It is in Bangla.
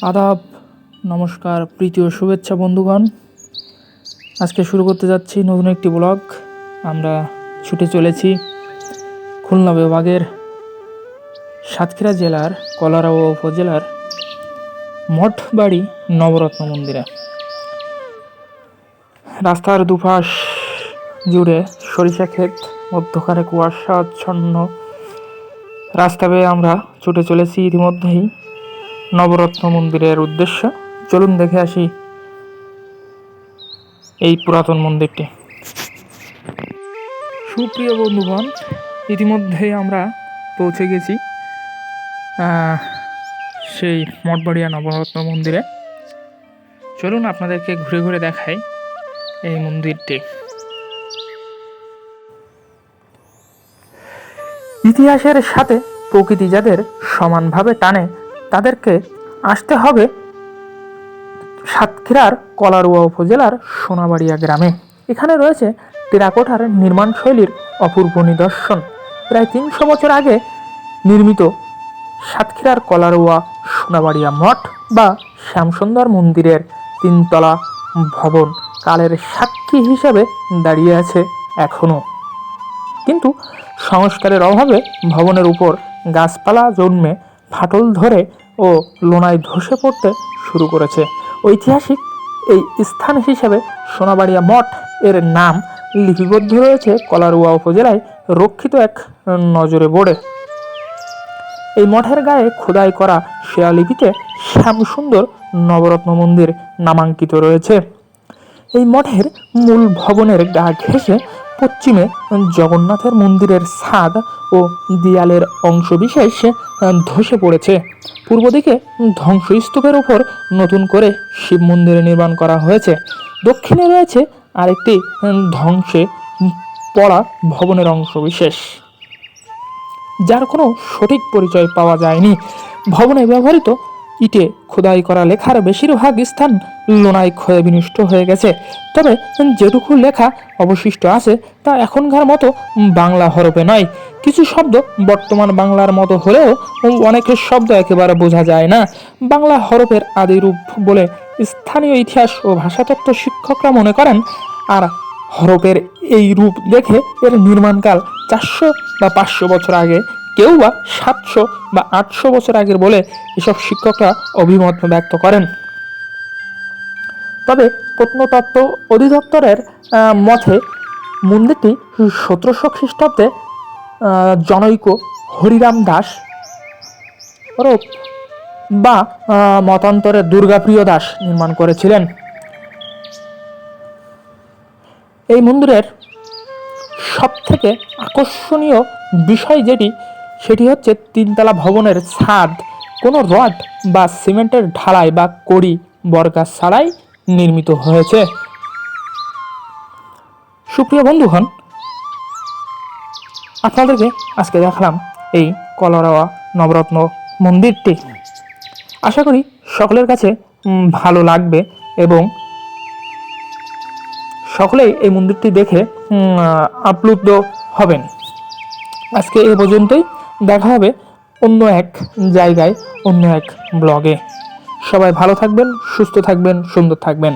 আদাব, নমস্কার, প্রীতি ও শুভেচ্ছা বন্ধুগণ। আজকে শুরু করতে যাচ্ছি নতুন একটি ব্লগ। আমরা ছুটে চলেছি খুলনা বিভাগের সাতক্ষীরা জেলার কলারাওয়া উপজেলার মঠবাড়ি নবরত্ন মন্দিরে। রাস্তার দুপাশ জুড়ে সরিষা ক্ষেত, মধ্যখানে কুয়াশাচ্ছন্ন রাস্তা বেয়ে আমরা ছুটে চলেছি ইতিমধ্যেই নবরত্ন মন্দিরের উদ্দেশ্যে। চলুন দেখে আসি এই পুরাতন মন্দিরটি। সুপ্রিয় বন্ধুগণ, ইতিমধ্যেই আমরা পৌঁছে গেছি সেই মঠবাড়িয়া নবরত্ন মন্দিরে। চলুন আপনাদেরকে ঘুরে ঘুরে দেখাই এই মন্দিরটি। ইতিহাসের সাথে প্রকৃতি যাদের সমানভাবে টানে তাদেরকে আসতে হবে সাতক্ষীরার কলারোয়া উপজেলার সোনাবাড়িয়া গ্রামে। এখানে রয়েছে টেরাকোটার নির্মাণ শৈলীর অপূর্ব নিদর্শন। প্রায় 300 বছর আগে নির্মিত সাতক্ষীরার কলারোয়া সোনাবাড়িয়া মঠ বা শ্যামসুন্দর মন্দিরের 3 তলা ভবন কালের সাক্ষী হিসেবে দাঁড়িয়ে আছে এখনও। কিন্তু সংস্কারের অভাবে ভবনের উপর গাছপালা জন্মে ফাটল ধরে ও লোনায় ধসে পড়তে শুরু করেছে। ঐতিহাসিক এই স্থান হিসেবে সোনাবাড়িয়া মঠ এর নাম লিপিবদ্ধ রয়েছে কলারোয়া উপজেলায় রক্ষিত এক নজরে বোর্ডে। এই মঠের গায়ে খোদাই করা শিলালিপিতে শ্যামসুন্দর নবরত্ন মন্দির নামাঙ্কিত রয়েছে। এই মঠের মূল ভবনের গা ঘেঁষে পশ্চিমে জগন্নাথের মন্দিরের ছাদ ও দেয়ালের অংশবিশেষ ধসে পড়েছে। পূর্ব দিকে ধ্বংসস্তূপের উপর নতুন করে শিব মন্দির নির্মাণ করা হয়েছে। দক্ষিণে রয়েছে আরেকটি ধ্বংসে পড়া ভবনের অংশবিশেষ, যার কোনো সঠিক পরিচয় পাওয়া যায়নি। ভবনে ব্যবহৃত ইটে খোদাই করা লেখার বেশিরভাগ স্থান লোনায় ক্ষয়ে বিনষ্ট হয়ে গেছে। তবে যেটুকু লেখা অবশিষ্ট আছে তা এখনকার মতো বাংলা হরফে নয়। কিছু শব্দ বর্তমান বাংলার মতো হলেও অনেক শব্দ একেবারে বোঝা যায় না। বাংলা হরফের আদি রূপ বলে স্থানীয় ইতিহাস ও ভাষাতত্ত্ব শিক্ষকরা মনে করেন। আর হরফের এই রূপ দেখে এর নির্মাণকাল 400 বা 500 বছর আগে, কেউ বা 700 বা 800 বছর আগের বলে এসব শিক্ষকরা অভিমত ব্যক্ত করেন। তবে প্রত্নতত্ত্ব অধিদপ্তরের মতে মন্দিরটি 1700 খ্রিস্টাব্দে জনৈক হরিরাম দাস ওরফ বা মতান্তরে দুর্গাপ্রিয় দাস নির্মাণ করেছিলেন। এই মন্দিরের সবথেকে আকর্ষণীয় বিষয় সেটি হচ্ছে 3 তলা ভবনের ছাদ কোনো রড বা সিমেন্টের ঢালাই বা কড়ি বরগাছ ছাড়াই নির্মিত হয়েছে। সুপ্রিয় বন্ধুগণ, আপনাদেরকে আজকে দেখালাম এই কলারোয়া নবরত্ন মন্দিরটি। আশা করি সকলের কাছে ভালো লাগবে এবং সকলেই এই মন্দিরটি দেখে আপ্লুত হবেন। আজকে এ পর্যন্তই, দেখা হবে অন্য এক জায়গায়, অন্য এক ব্লগে। সবাই ভালো থাকবেন, সুস্থ থাকবেন, সুন্দর থাকবেন।